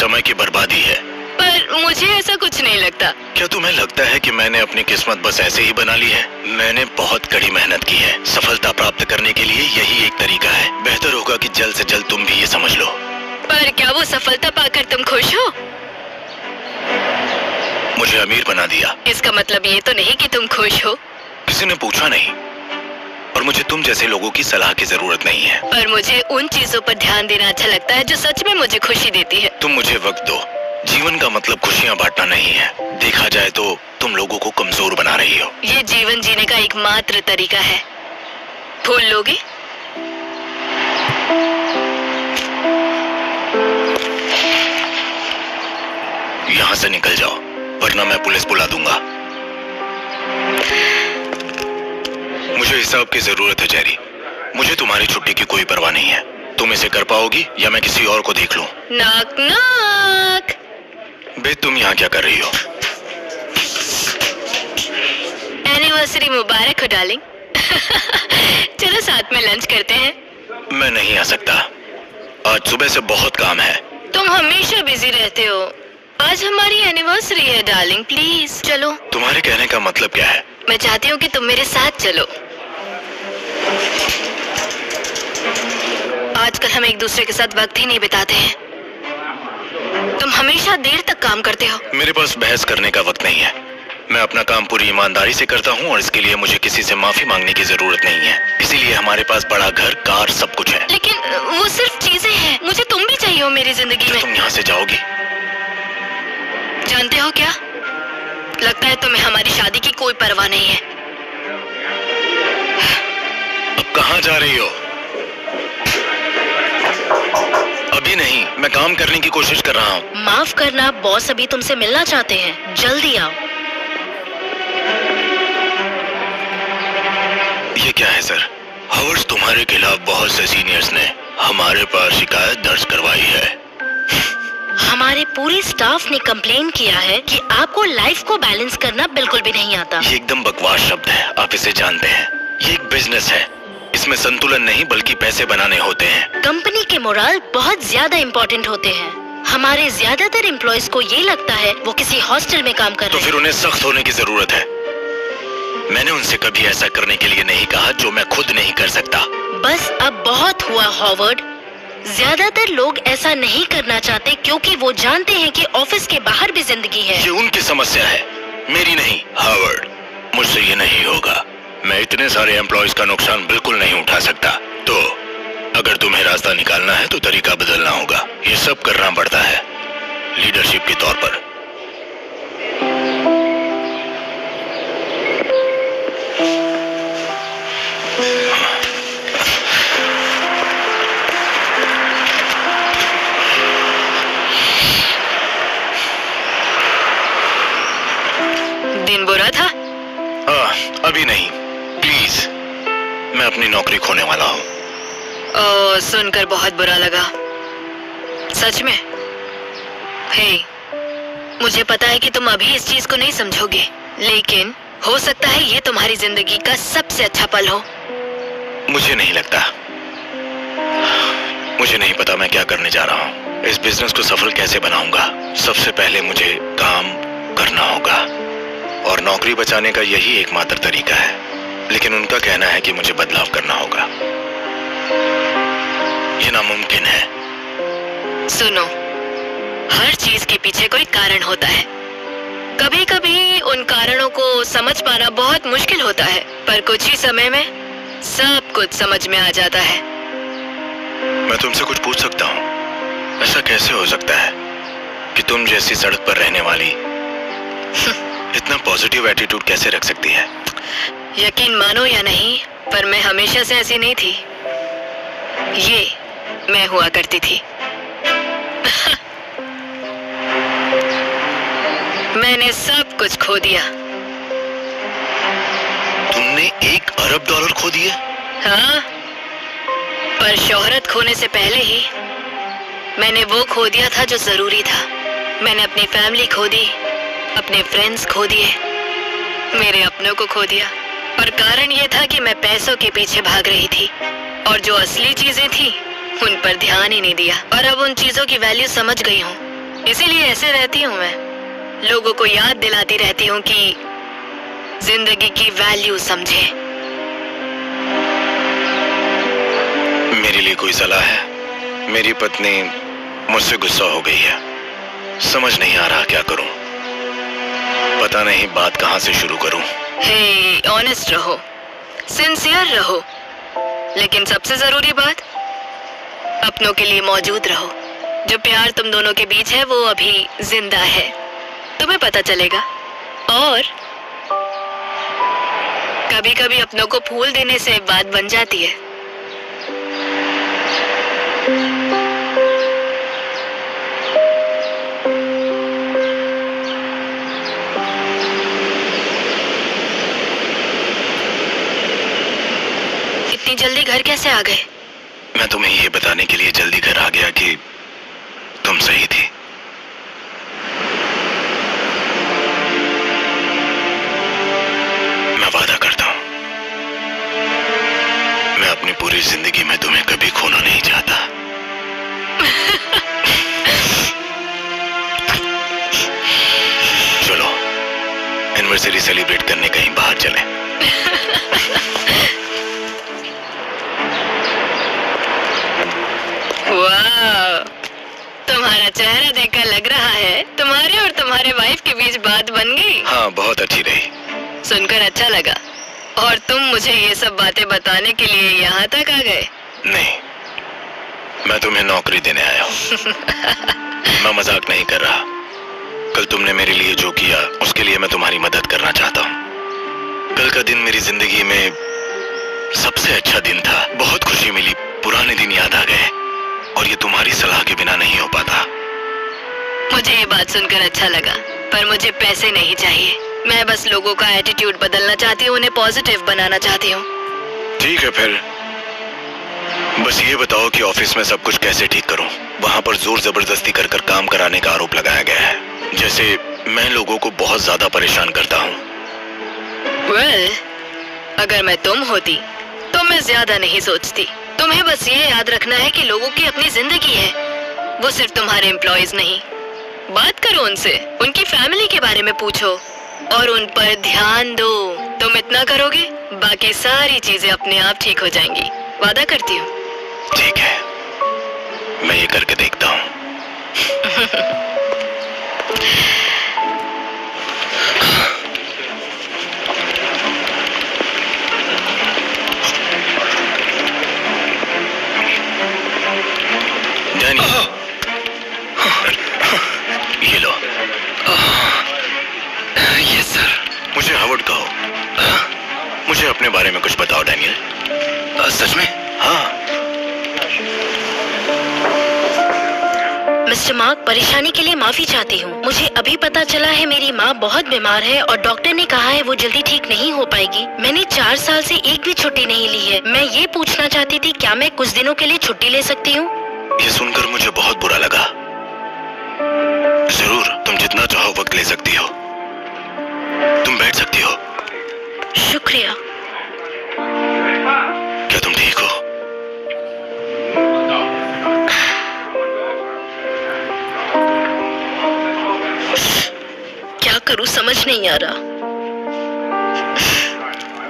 समय की बर्बादी है। पर मुझे ऐसा कुछ नहीं लगता। क्या तुम्हें लगता है कि मैंने अपनी किस्मत बस ऐसे ही बना ली है? मैंने बहुत कड़ी मेहनत की है। सफलता प्राप्त करने के लिए यही एक तरीका है। बेहतर होगा कि जल्द से जल्द तुम भी ये समझ लो। पर क्या वो सफलता पाकर तुम खुश हो? मुझे अमीर बना दिया। इसका मतलब ये तो नहीं कि तुम खुश हो। किसी ने पूछा नहीं, और मुझे तुम जैसे लोगों की सलाह की जरूरत नहीं है। पर मुझे उन चीजों पर ध्यान देना अच्छा लगता है जो सच में मुझे खुशी देती है। तुम मुझे वक्त दो। जीवन का मतलब खुशियाँ बांटना नहीं है। देखा जाए तो तुम लोगों को कमजोर बना रही हो। ये जीवन जीने का एकमात्र तरीका है। फूल लोगे? यहाँ से निकल जाओ, वरना मैं पुलिस बुला दूंगा। मुझे हिसाब की जरूरत है जेरी। मुझे तुम्हारी छुट्टी की कोई परवाह नहीं है। तुम इसे कर पाओगी या मैं किसी और को देख लूं? Knock knock. बे, तुम यहाँ क्या कर रही हो? एनिवर्सरी मुबारक हो डार्लिंग। चलो साथ में लंच करते हैं। मैं नहीं आ सकता। आज सुबह से बहुत काम है। तुम हमेशा बिजी रहते हो। आज हमारी एनिवर्सरी है डार्लिंग, प्लीज चलो। तुम्हारे कहने का मतलब क्या है? मैं चाहती हूँ कि तुम मेरे साथ चलो। आजकल हम एक दूसरे के साथ वक्त ही नहीं बिताते हैं। तुम हमेशा देर तक काम करते हो। मेरे पास बहस करने का वक्त नहीं है। मैं अपना काम पूरी ईमानदारी से करता हूँ और इसके लिए मुझे किसी से माफी मांगने की जरूरत नहीं है। इसीलिए हमारे पास बड़ा घर, कार, सब कुछ है। लेकिन वो सिर्फ चीजें हैं। मुझे तुम भी चाहिए हो मेरी जिंदगी में। तुम यहाँ से जाओगी? जानते हो क्या, लगता है तुम्हें हमारी शादी की कोई परवाह नहीं है। अब कहाँ जा रही हो? अभी नहीं, मैं काम करने की कोशिश कर रहा हूँ। माफ करना, बॉस अभी तुमसे मिलना चाहते हैं। जल्दी आओ। ये क्या है सर? हावर्ड्स, तुम्हारे खिलाफ बहुत से सीनियर्स ने हमारे पास शिकायत दर्ज करवाई है। हमारे पूरे स्टाफ ने कंप्लेन किया है कि आपको लाइफ को बैलेंस करना बिल्कुल भी नहीं आता। ये एकदम बकवास शब्द है, आप इसे जानते हैं। ये एक बिजनेस है, इसमें संतुलन नहीं बल्कि पैसे बनाने होते हैं। कंपनी के मोरल बहुत ज्यादा इम्पोर्टेंट होते हैं। हमारे ज्यादातर एम्प्लॉयज को ये लगता है वो किसी हॉस्टल में काम कर रहे हैं। तो फिर उन्हें सख्त होने की जरूरत है। मैंने उनसे कभी ऐसा करने के लिए नहीं कहा जो मैं खुद नहीं कर सकता। बस अब बहुत हुआ हॉवर्ड। ज्यादातर लोग ऐसा नहीं करना चाहते क्योंकि वो जानते हैं कि ऑफिस के बाहर भी जिंदगी है। ये उनकी समस्या है, मेरी नहीं। हावर्ड, मुझसे ये नहीं होगा। मैं इतने सारे एम्प्लॉयज का नुकसान बिल्कुल नहीं उठा सकता। तो अगर तुम्हें रास्ता निकालना है तो तरीका बदलना होगा। ये सब करना पड़ता है लीडरशिप के तौर पर। दिन बुरा था? अभी नहीं, प्लीज। मैं अपनी नौकरी खोने वाला हूँ। ओह, सुनकर बहुत बुरा लगा। सच में? हे, मुझे पता है कि तुम अभी इस चीज को नहीं समझोगे, लेकिन हो सकता है ये तुम्हारी जिंदगी का सबसे अच्छा पल हो। मुझे नहीं लगता। मुझे नहीं पता मैं क्या करने जा रहा हूँ। इस बिजनेस को सफल कैसे बनाऊंगा? सबसे पहले मुझे काम करना होगा और नौकरी बचाने का यही एकमात्र तरीका है। लेकिन उनका कहना है कि मुझे बदलाव करना होगा। ये नामुमकिन है। सुनो, हर चीज के पीछे कोई कारण होता है। कभी कभी उन कारणों को समझ पाना बहुत मुश्किल होता है, पर कुछ ही समय में सब कुछ समझ में आ जाता है। मैं तुमसे कुछ पूछ सकता हूँ? ऐसा कैसे हो सकता है कि तुम जैसी सड़क पर रहने वाली इतना पॉजिटिव एटीट्यूड कैसे रख सकती है? यकीन मानो या नहीं, पर मैं हमेशा से ऐसी नहीं थी। ये मैं हुआ करती थी। मैंने सब कुछ खो दिया। तुमने $1 अरब खो दिए? हाँ, पर शोहरत खोने से पहले ही मैंने वो खो दिया था जो जरूरी था। मैंने अपनी फैमिली खो दी, अपने फ्रेंड्स खो दिए, मेरे अपनों को खो दिया। और कारण ये था कि मैं पैसों के पीछे भाग रही थी और जो असली चीजें थी उन पर ध्यान ही नहीं दिया। और अब उन चीजों की वैल्यू समझ गई हूँ। इसीलिए ऐसे रहती हूँ मैं, लोगों को याद दिलाती रहती हूँ कि जिंदगी की वैल्यू समझे। मेरे लिए कोई सलाह है? मेरी पत्नी मुझसे गुस्सा हो गई है, समझ नहीं आ रहा क्या करूं, पता नहीं बात कहां से शुरू करूं। हे, ऑनेस्ट रहो, सिंसियर रहो, लेकिन सबसे जरूरी बात, अपनों के लिए मौजूद रहो। जो प्यार तुम दोनों के बीच है वो अभी जिंदा है, तुम्हें पता चलेगा। और कभी कभी अपनों को फूल देने से बात बन जाती है। इतनी जल्दी घर कैसे आ गए? मैं तुम्हें ये बताने के लिए जल्दी घर आ गया कि तुम सही थी। मैं वादा करता हूं, मैं अपनी पूरी जिंदगी में तुम्हें कभी खोना नहीं चाहता। चलो एनिवर्सरी सेलिब्रेट करने कहीं बाहर चलें। वाह, तुम्हारा चेहरा देखकर लग रहा है तुम्हारे और तुम्हारे वाइफ के बीच बात बन गई। हाँ, बहुत अच्छी रही। सुनकर अच्छा लगा। और तुम मुझे ये सब बातें बताने के लिए यहाँ तक आ गए? नहीं, मैं तुम्हें नौकरी देने आया हूँ। मैं मजाक नहीं कर रहा। कल तुमने मेरे लिए जो किया उसके लिए मैं तुम्हारी मदद करना चाहता हूँ। कल का दिन मेरी जिंदगी में सबसे अच्छा दिन था, बहुत खुशी मिली, पुराने दिन याद आ गए, और ये तुम्हारी सलाह के बिना नहीं हो पाता। मुझे ये बात सुनकर अच्छा लगा, पर मुझे पैसे नहीं चाहिए। मैं बस लोगों का एटीट्यूड बदलना चाहती हूँ, उन्हें पॉजिटिव बनाना चाहती हूँ। ठीक है फिर, बस ये बताओ कि ऑफिस में सब कुछ कैसे ठीक करूँ? वहाँ पर जोर जबरदस्ती कर काम कराने का आरोप लगाया गया है, जैसे मैं लोगों को बहुत ज्यादा परेशान करता हूँ। Well, अगर मैं तुम होती तो मैं ज्यादा नहीं सोचती। तुम्हें बस ये याद रखना है कि लोगों की अपनी जिंदगी है, वो सिर्फ तुम्हारे एम्प्लॉयज नहीं। बात करो उनसे, उनकी फैमिली के बारे में पूछो और उन पर ध्यान दो। तुम इतना करोगे, बाकी सारी चीजें अपने आप ठीक हो जाएंगी, वादा करती हूँ। ठीक है, मैं ये करके देखता हूँ। ये लो। Yes sir. मुझे हावर्ड कहो। मुझे अपने बारे में कुछ बताओ डैनियल। सच में? हाँ। मिस्टर मार्क, परेशानी के लिए माफी चाहती हूँ। मुझे अभी पता चला है मेरी माँ बहुत बीमार है और डॉक्टर ने कहा है वो जल्दी ठीक नहीं हो पाएगी। मैंने 4 साल से एक भी छुट्टी नहीं ली है। मैं ये पूछना चाहती थी, क्या मैं कुछ दिनों के लिए छुट्टी ले सकती हूँ? ये सुनकर मुझे बहुत बुरा लगा। जरूर, तुम जितना चाहो वक्त ले सकती हो। तुम बैठ सकती हो। शुक्रिया। क्या तुम ठीक हो? क्या करूँ समझ नहीं आ रहा,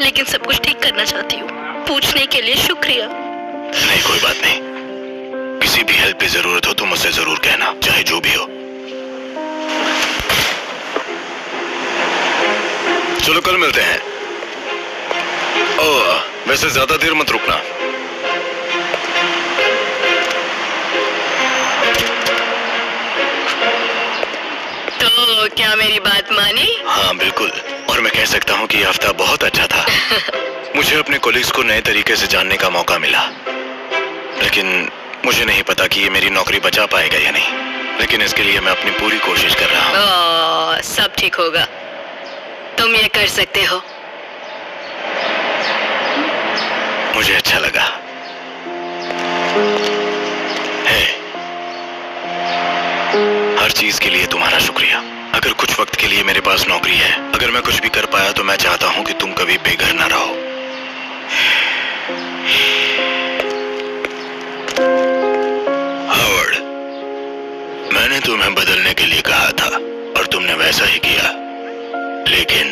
लेकिन सब कुछ ठीक करना चाहती हूँ। पूछने के लिए शुक्रिया। नहीं, कोई बात नहीं। किसी भी हेल्प की जरूरत हो तो मुझसे जरूर कहना, चाहे जो भी हो। चलो कल मिलते हैं। ओह, वैसे ज्यादा देर मत रुकना। तो क्या मेरी बात मानी? हाँ बिल्कुल, और मैं कह सकता हूँ कि ये हफ्ता बहुत अच्छा था। मुझे अपने कोलिग्स को नए तरीके से जानने का मौका मिला, लेकिन मुझे नहीं पता कि ये मेरी नौकरी बचा पाएगा या नहीं। लेकिन इसके लिए मैं अपनी पूरी कोशिश कर रहा हूँ। सब ठीक होगा, तुम ये कर सकते हो। मुझे अच्छा लगा। है, हर चीज के लिए तुम्हारा शुक्रिया। अगर कुछ वक्त के लिए मेरे पास नौकरी है, अगर मैं कुछ भी कर पाया तो मैं चाहता हूँ कि तुम कभी बेघर ना रहो। मैंने तुम्हें बदलने के लिए कहा था और तुमने वैसा ही किया, लेकिन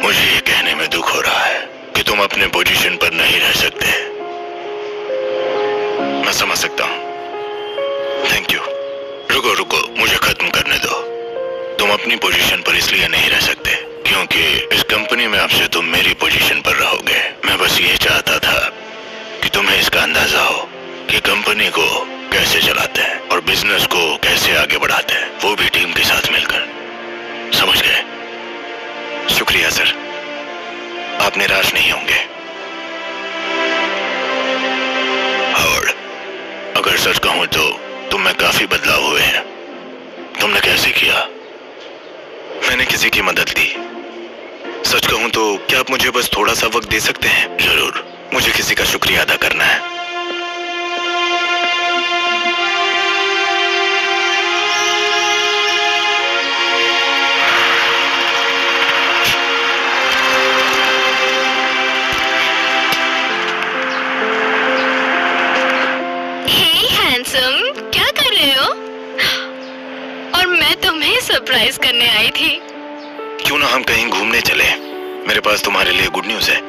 मुझे ये कहने में दुख हो रहा है कि तुम अपने पोजीशन पर नहीं रह सकते। मैं समझ सकता हूं। Thank you. रुको रुको, मुझे खत्म करने दो। तुम अपनी पोजीशन पर इसलिए नहीं रह सकते क्योंकि इस कंपनी में अब से तुम मेरी पोजीशन पर रहोगे। मैं बस ये चाहता था कि तुम्हें इसका अंदाजा हो कि कंपनी को कैसे चलाते हैं और बिजनेस को कैसे आगे बढ़ाते हैं, वो भी टीम के साथ मिलकर। समझ गए? शुक्रिया सर, आप निराश नहीं होंगे। हावर्ड, अगर सच कहूं तो तुम में काफी बदलाव हुए हैं। तुमने कैसे किया? मैंने किसी की मदद ली। सच कहूं तो क्या आप मुझे बस थोड़ा सा वक्त दे सकते हैं? जरूर। मुझे किसी का शुक्रिया अदा करना है। क्या कर रहे हो? और मैं तुम्हें सरप्राइज करने आई थी। क्यों ना हम कहीं घूमने चले? मेरे पास तुम्हारे लिए गुड न्यूज है।